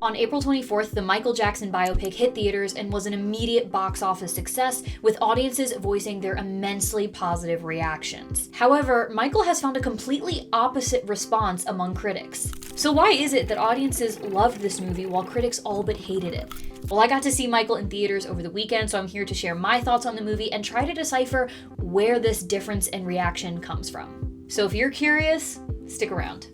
On April 24th, the Michael Jackson biopic hit theaters and was an immediate box office success, with audiences voicing their immensely positive reactions. However, Michael has found a completely opposite response among critics. So why is it that audiences loved this movie while critics all but hated it? Well, I got to see Michael in theaters over the weekend, so I'm here to share my thoughts on the movie and try to decipher where this difference in reaction comes from. So if you're curious, stick around.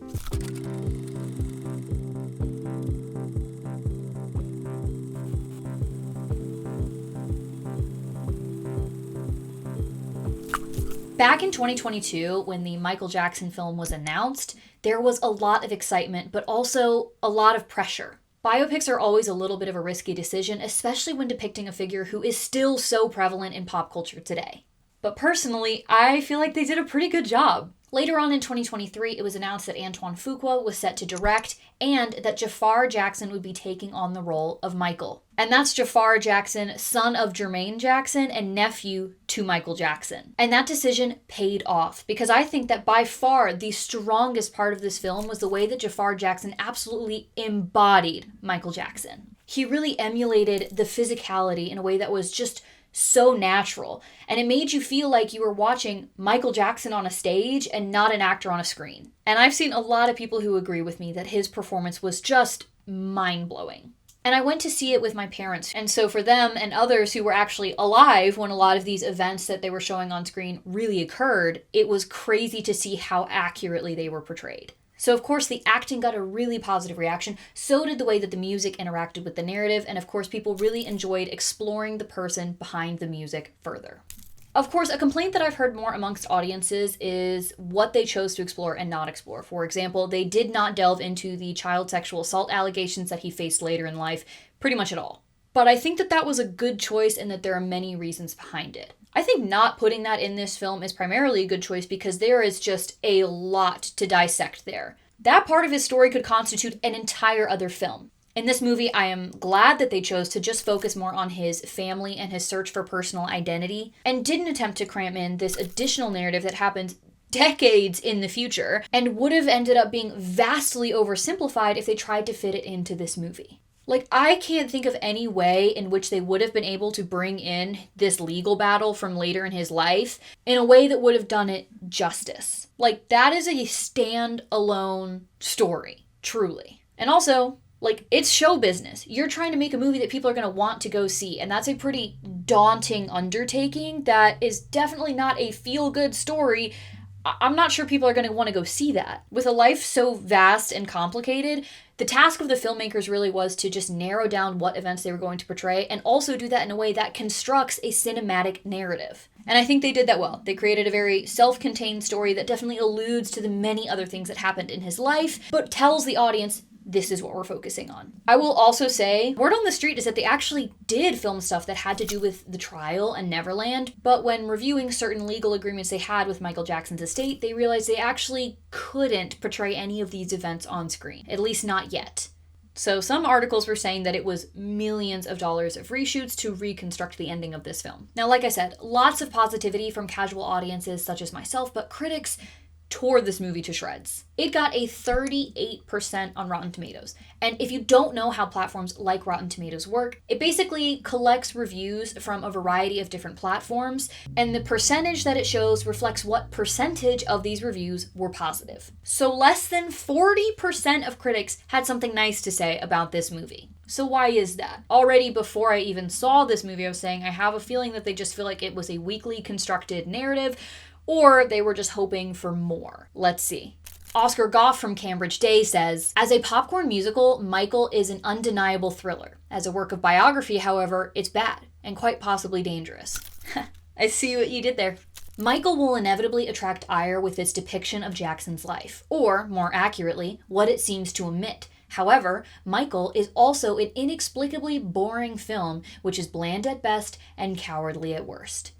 Back in 2022, when the Michael Jackson film was announced, there was a lot of excitement, but also a lot of pressure. Biopics are always a little bit of a risky decision, especially when depicting a figure who is still so prevalent in pop culture today. But personally, I feel like they did a pretty good job. Later on in 2023, it was announced that Antoine Fuqua was set to direct and that Jafar Jackson would be taking on the role of Michael. And that's Jafar Jackson, son of Jermaine Jackson and nephew to Michael Jackson. And that decision paid off because I think that by far the strongest part of this film was the way that Jafar Jackson absolutely embodied Michael Jackson. He really emulated the physicality in a way that was just so natural, and it made you feel like you were watching Michael Jackson on a stage and not an actor on a screen. And I've seen a lot of people who agree with me that his performance was just mind-blowing. And I went to see it with my parents, and so for them and others who were actually alive when a lot of these events that they were showing on screen really occurred, it was crazy to see how accurately they were portrayed. So of course the acting got a really positive reaction, so did the way that the music interacted with the narrative, and of course people really enjoyed exploring the person behind the music further. Of course, a complaint that I've heard more amongst audiences is what they chose to explore and not explore. For example, they did not delve into the child sexual assault allegations that he faced later in life pretty much at all. But I think that that was a good choice and that there are many reasons behind it. I think not putting that in this film is primarily a good choice because there is just a lot to dissect there. That part of his story could constitute an entire other film. In this movie, I am glad that they chose to just focus more on his family and his search for personal identity, and didn't attempt to cram in this additional narrative that happens decades in the future, and would have ended up being vastly oversimplified if they tried to fit it into this movie. Like, I can't think of any way in which they would have been able to bring in this legal battle from later in his life in a way that would have done it justice. Like, that is a stand-alone story, truly. And also, like, it's show business. You're trying to make a movie that people are going to want to go see, and that's a pretty daunting undertaking that is definitely not a feel-good story. I'm not sure people are going to want to go see that. With a life so vast and complicated, the task of the filmmakers really was to just narrow down what events they were going to portray and also do that in a way that constructs a cinematic narrative. And I think they did that well. They created a very self-contained story that definitely alludes to the many other things that happened in his life, but tells the audience, this is what we're focusing on. I will also say, word on the street is that they actually did film stuff that had to do with the trial and Neverland, but when reviewing certain legal agreements they had with Michael Jackson's estate, they realized they actually couldn't portray any of these events on screen, at least not yet. So some articles were saying that it was millions of dollars of reshoots to reconstruct the ending of this film. Now, like I said, lots of positivity from casual audiences such as myself, but critics tore this movie to shreds. It got a 38% on Rotten Tomatoes. And if you don't know how platforms like Rotten Tomatoes work, it basically collects reviews from a variety of different platforms, and the percentage that it shows reflects what percentage of these reviews were positive. So less than 40% of critics had something nice to say about this movie. So why is that? Already before I even saw this movie, I was saying I have a feeling that they just feel like it was a weakly constructed narrative, or they were just hoping for more. Let's see. Oscar Goff from Cambridge Day says, as a popcorn musical, Michael is an undeniable thriller. As a work of biography, however, it's bad and quite possibly dangerous. I see what you did there. Michael will inevitably attract ire with its depiction of Jackson's life, or, more accurately, what it seems to omit. However, Michael is also an inexplicably boring film, which is bland at best and cowardly at worst.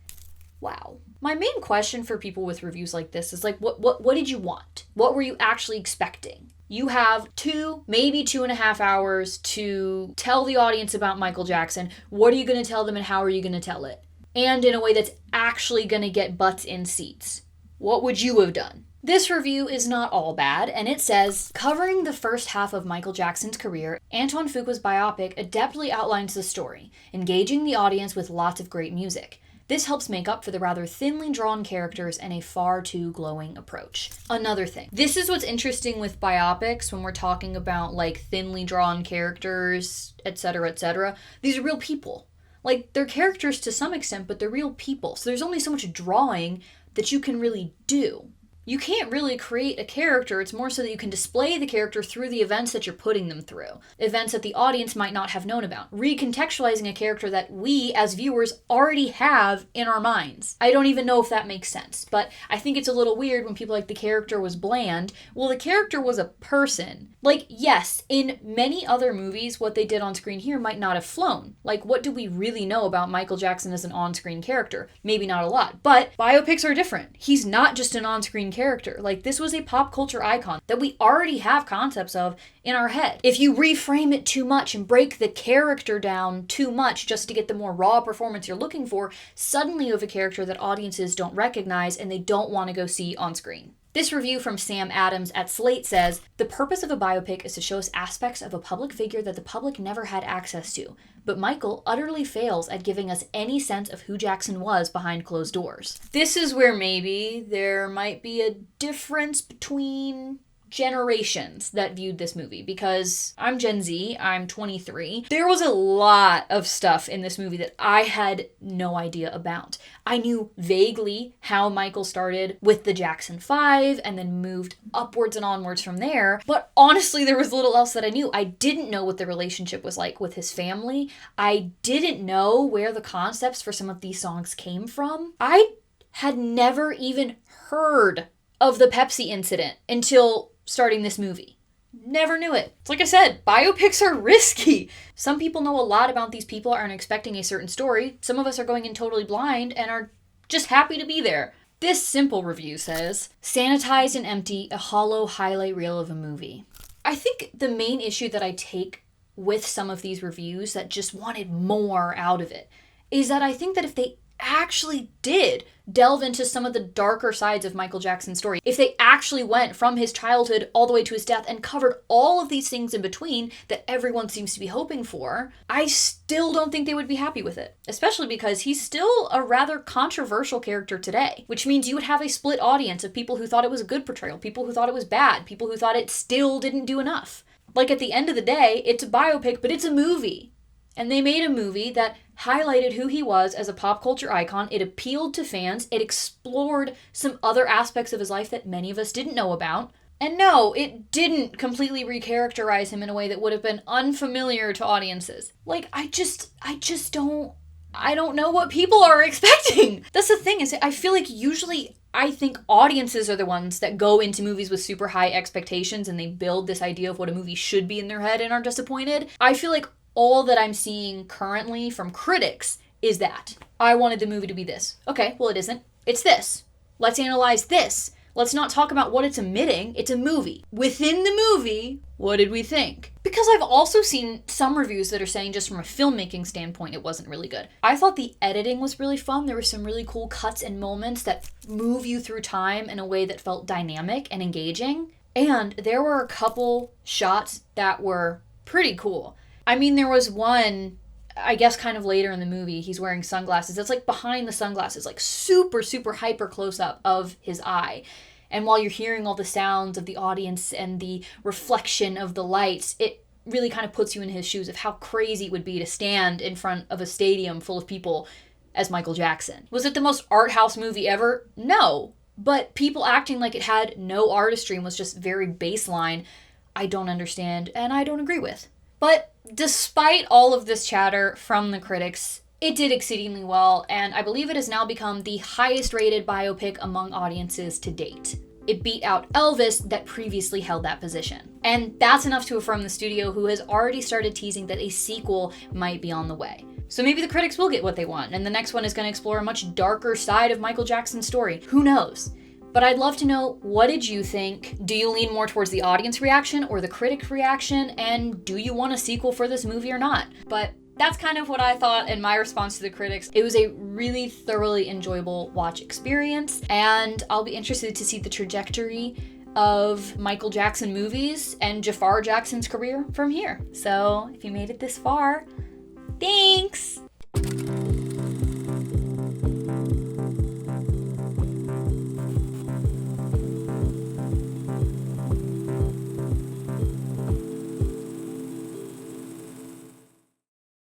Wow. My main question for people with reviews like this is like, what did you want? What were you actually expecting? You have 2, maybe 2.5 hours to tell the audience about Michael Jackson. What are you going to tell them and how are you going to tell it? And in a way that's actually going to get butts in seats. What would you have done? This review is not all bad, and it says, covering the first half of Michael Jackson's career, Antoine Fuqua's biopic adeptly outlines the story, engaging the audience with lots of great music. This helps make up for the rather thinly drawn characters and a far too glowing approach. Another thing. This is what's interesting with biopics when we're talking about like thinly drawn characters, etc., etc. These are real people. Like, they're characters to some extent, but they're real people. So there's only so much drawing that you can really do. You can't really create a character. It's more so that you can display the character through the events that you're putting them through. Events that the audience might not have known about. Recontextualizing a character that we, as viewers, already have in our minds. I don't even know if that makes sense, but I think it's a little weird when people like the character was bland. Well, the character was a person. Like, yes, in many other movies, what they did on screen here might not have flown. Like, what do we really know about Michael Jackson as an on-screen character? Maybe not a lot, but biopics are different. He's not just an on-screen character. Like, this was a pop culture icon that we already have concepts of in our head. If you reframe it too much and break the character down too much just to get the more raw performance you're looking for, suddenly you have a character that audiences don't recognize and they don't want to go see on screen. This review from Sam Adams at Slate says, the purpose of a biopic is to show us aspects of a public figure that the public never had access to, but Michael utterly fails at giving us any sense of who Jackson was behind closed doors. This is where maybe there might be a difference between generations that viewed this movie, because I'm Gen Z, I'm 23. There was a lot of stuff in this movie that I had no idea about. I knew vaguely how Michael started with the Jackson 5 and then moved upwards and onwards from there, but honestly there was little else that I knew. I didn't know what the relationship was like with his family. I didn't know where the concepts for some of these songs came from. I had never even heard of the Pepsi incident until starting this movie. Never knew it. It's like I said, biopics are risky. Some people know a lot about these people, aren't expecting a certain story. Some of us are going in totally blind and are just happy to be there. This simple review says, sanitized and empty, a hollow highlight reel of a movie. I think the main issue that I take with some of these reviews that just wanted more out of it is that I think that if they actually did delve into some of the darker sides of Michael Jackson's story, if they actually went from his childhood all the way to his death and covered all of these things in between that everyone seems to be hoping for, I still don't think they would be happy with it. Especially because he's still a rather controversial character today, which means you would have a split audience of people who thought it was a good portrayal, people who thought it was bad, people who thought it still didn't do enough. Like, at the end of the day, it's a biopic, but it's a movie. And they made a movie that highlighted who he was as a pop culture icon. It appealed to fans. It explored some other aspects of his life that many of us didn't know about. And no, it didn't completely recharacterize him in a way that would have been unfamiliar to audiences. Like, I don't know what people are expecting. That's the thing, is I feel like usually I think audiences are the ones that go into movies with super high expectations and they build this idea of what a movie should be in their head and are disappointed. I feel like all that I'm seeing currently from critics is that. I wanted the movie to be this. Okay, well it isn't. It's this. Let's analyze this. Let's not talk about what it's emitting. It's a movie. Within the movie, what did we think? Because I've also seen some reviews that are saying just from a filmmaking standpoint it wasn't really good. I thought the editing was really fun. There were some really cool cuts and moments that move you through time in a way that felt dynamic and engaging. And there were a couple shots that were pretty cool. I mean, there was one, I guess kind of later in the movie, he's wearing sunglasses. It's like behind the sunglasses, like super, super hyper close up of his eye. And while you're hearing all the sounds of the audience and the reflection of the lights, it really kind of puts you in his shoes of how crazy it would be to stand in front of a stadium full of people as Michael Jackson. Was it the most art house movie ever? No. But people acting like it had no artistry and was just very baseline, I don't understand and I don't agree with. But despite all of this chatter from the critics, it did exceedingly well, and I believe it has now become the highest rated biopic among audiences to date. It beat out Elvis that previously held that position. And that's enough to affirm the studio, who has already started teasing that a sequel might be on the way. So maybe the critics will get what they want, and the next one is going to explore a much darker side of Michael Jackson's story. Who knows? But I'd love to know, what did you think? Do you lean more towards the audience reaction or the critic reaction? And do you want a sequel for this movie or not? But that's kind of what I thought in my response to the critics. It was a really thoroughly enjoyable watch experience, and I'll be interested to see the trajectory of Michael Jackson movies and Jafar Jackson's career from here. So if you made it this far, thanks!